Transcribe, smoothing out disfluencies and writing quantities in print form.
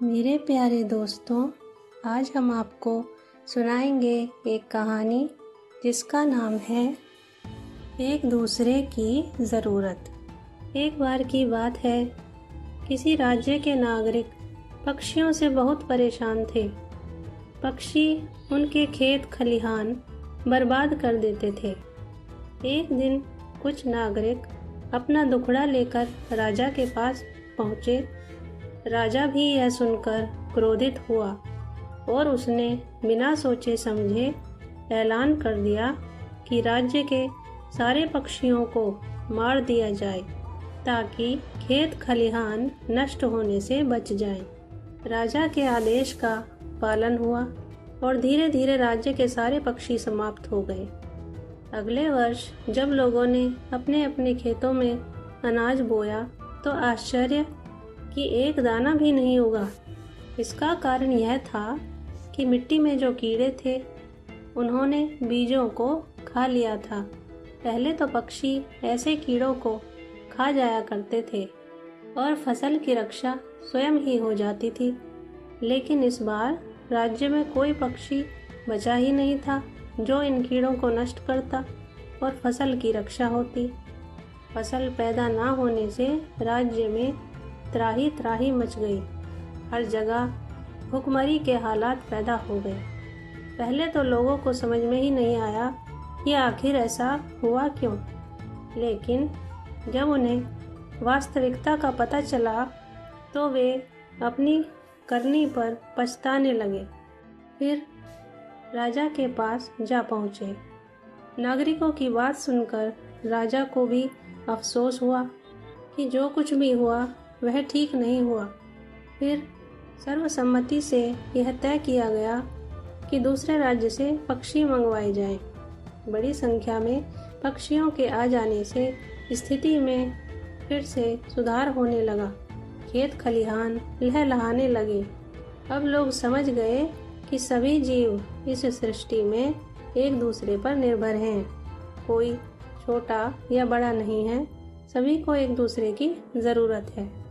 मेरे प्यारे दोस्तों, आज हम आपको सुनाएंगे एक कहानी जिसका नाम है एक दूसरे की ज़रूरत। एक बार की बात है, किसी राज्य के नागरिक पक्षियों से बहुत परेशान थे। पक्षी उनके खेत खलिहान बर्बाद कर देते थे। एक दिन कुछ नागरिक अपना दुखड़ा लेकर राजा के पास पहुँचे। राजा भी यह सुनकर क्रोधित हुआ और उसने बिना सोचे समझे ऐलान कर दिया कि राज्य के सारे पक्षियों को मार दिया जाए ताकि खेत खलिहान नष्ट होने से बच जाएं। राजा के आदेश का पालन हुआ और धीरे धीरे राज्य के सारे पक्षी समाप्त हो गए। अगले वर्ष जब लोगों ने अपने अपने खेतों में अनाज बोया तो आश्चर्य कि एक दाना भी नहीं उगा। इसका कारण यह था कि मिट्टी में जो कीड़े थे उन्होंने बीजों को खा लिया था। पहले तो पक्षी ऐसे कीड़ों को खा जाया करते थे और फसल की रक्षा स्वयं ही हो जाती थी, लेकिन इस बार राज्य में कोई पक्षी बचा ही नहीं था जो इन कीड़ों को नष्ट करता और फसल की रक्षा होती। फसल पैदा ना होने से राज्य में त्राही त्राही मच गई। हर जगह भुखमरी के हालात पैदा हो गए। पहले तो लोगों को समझ में ही नहीं आया कि आखिर ऐसा हुआ क्यों, लेकिन जब उन्हें वास्तविकता का पता चला तो वे अपनी करनी पर पछताने लगे। फिर राजा के पास जा पहुँचे। नागरिकों की बात सुनकर राजा को भी अफसोस हुआ कि जो कुछ भी हुआ वह ठीक नहीं हुआ। फिर सर्वसम्मति से यह तय किया गया कि दूसरे राज्य से पक्षी मंगवाए जाएं। बड़ी संख्या में पक्षियों के आ जाने से स्थिति में फिर से सुधार होने लगा। खेत खलिहान लहलहाने लगे। अब लोग समझ गए कि सभी जीव इस सृष्टि में एक दूसरे पर निर्भर हैं। कोई छोटा या बड़ा नहीं है, सभी को एक दूसरे की ज़रूरत है।